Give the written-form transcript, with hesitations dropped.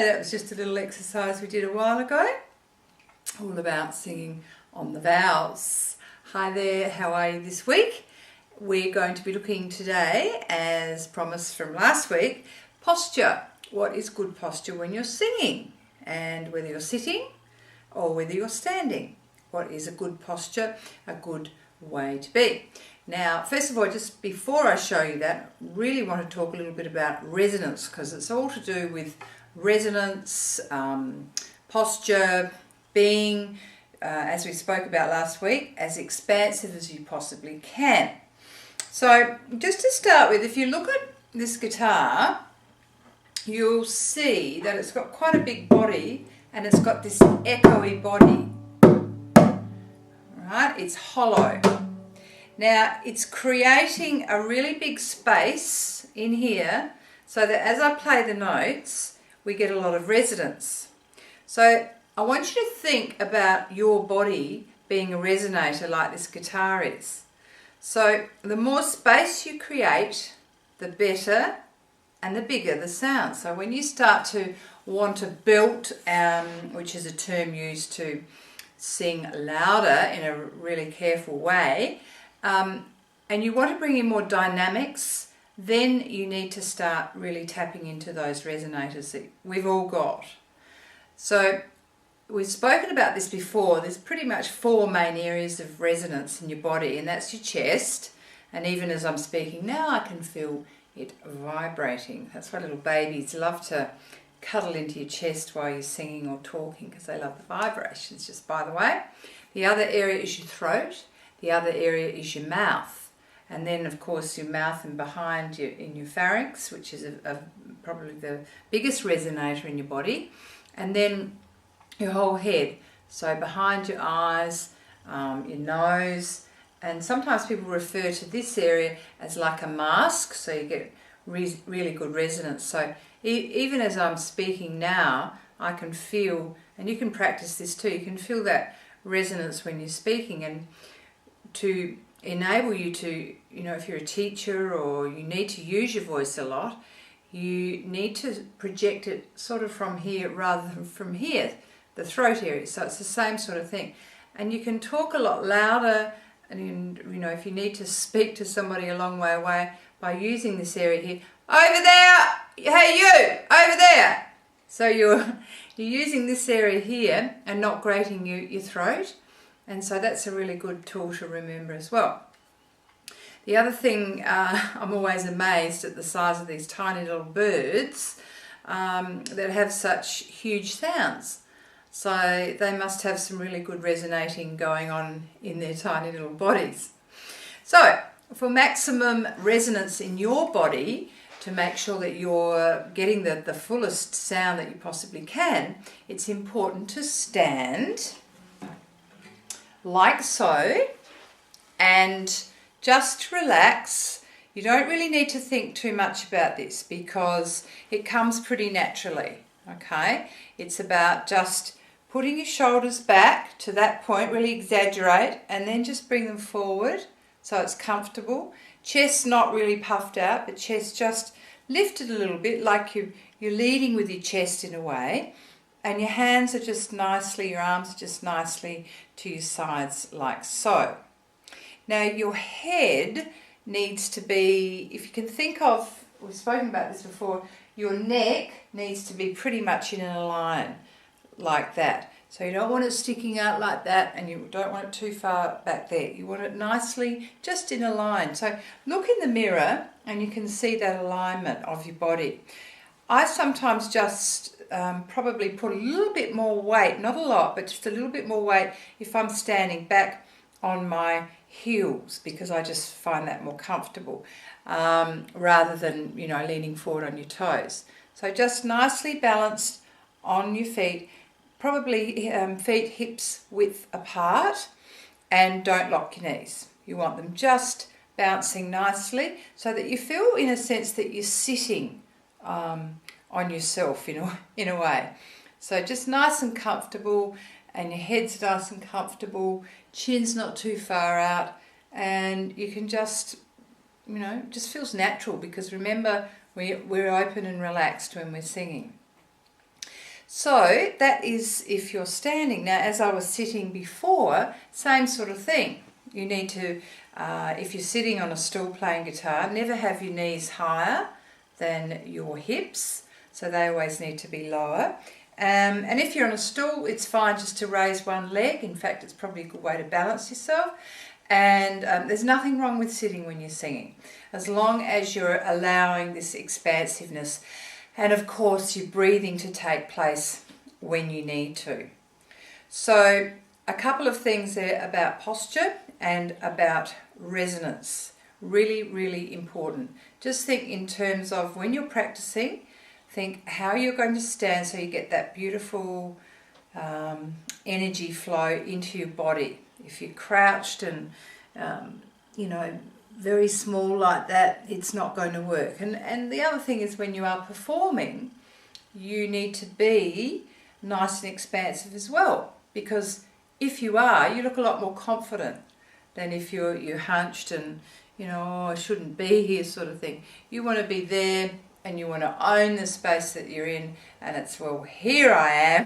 that was just a little exercise we did a while ago, all about singing on the vowels. Hi there, how are you this week? We're going to be looking today, as promised from last week, posture. What is good posture when you're singing? And whether you're sitting or whether you're standing. What is a good posture, a good way to be? Now, first of all, just before I show you that, I really want to talk a little bit about resonance, because it's all to do with resonance, posture, being, as we spoke about last week, as expansive as you possibly can. So, just to start with, if you look at this guitar, you'll see that it's got quite a big body and it's got this echoey body. Right? It's hollow. Now, it's creating a really big space in here so that as I play the notes, we get a lot of resonance. So I want you to think about your body being a resonator like this guitar is. So the more space you create, the better and the bigger the sound. So when you start to want to belt, which is a term used to sing louder in a really careful way, and you want to bring in more dynamics, then you need to start really tapping into those resonators that we've all got. So we've spoken about this before. There's pretty much 4 main areas of resonance in your body, and that's your chest. And even as I'm speaking now, I can feel it vibrating. That's why little babies love to cuddle into your chest while you're singing or talking, because they love the vibrations, just by the way. The other area is your throat. The other area is your mouth, and then of course your mouth and behind you in your pharynx, which is probably the biggest resonator in your body, and then your whole head. So behind your eyes, your nose, and sometimes people refer to this area as like a mask, so you get really good resonance. So even as I'm speaking now, I can feel, and you can practice this too, you can feel that resonance when you're speaking. And to enable you to, if you're a teacher or you need to use your voice a lot, you need to project it sort of from here rather than from here, the throat area. So it's the same sort of thing. And you can talk a lot louder, and if you need to speak to somebody a long way away, by using this area here. Over there! Hey you! Over there! So you're using this area here and not grating your throat. And so that's a really good tool to remember as well. The other thing, I'm always amazed at the size of these tiny little birds that have such huge sounds. So they must have some really good resonating going on in their tiny little bodies. So for maximum resonance in your body, to make sure that you're getting the fullest sound that you possibly can, it's important to stand like so, and just relax. You don't really need to think too much about this because it comes pretty naturally, okay? It's about just putting your shoulders back to that point, really exaggerate, and then just bring them forward so it's comfortable. Chest not really puffed out, but chest just lifted a little bit, like you're leading with your chest in a way. And your hands are just nicely, your arms are just nicely to your sides like so. Now your head needs to be, if you can think of, we've spoken about this before, your neck needs to be pretty much in a line like that. So you don't want it sticking out like that, and you don't want it too far back there. You want it nicely just in a line. So look in the mirror and you can see that alignment of your body. I sometimes just probably put a little bit more weight, not a lot, but just a little bit more weight if I'm standing back on my heels, because I just find that more comfortable rather than, leaning forward on your toes. So just nicely balanced on your feet, probably feet hips width apart, and don't lock your knees. You want them just bouncing nicely so that you feel, in a sense, that you're sitting on yourself in a way. So just nice and comfortable, and your head's nice and comfortable, chin's not too far out, and you can just, just feels natural, because remember, we're open and relaxed when we're singing. So that is if you're standing. Now, as I was sitting before, same sort of thing. You need to, if you're sitting on a stool playing guitar, never have your knees higher than your hips. So they always need to be lower. And if you're on a stool, it's fine just to raise one leg. In fact, it's probably a good way to balance yourself. And there's nothing wrong with sitting when you're singing, as long as you're allowing this expansiveness. And of course, you're breathing to take place when you need to. So a couple of things there about posture and about resonance. Really, really important. Just think in terms of when you're practicing, think how you're going to stand so you get that beautiful energy flow into your body. If you're crouched and, very small like that, it's not going to work. And the other thing is when you are performing, you need to be nice and expansive as well. Because if you are, you look a lot more confident than if you're hunched and, oh, I shouldn't be here sort of thing. You want to be there and you want to own the space that you're in, and it's, well, here I am.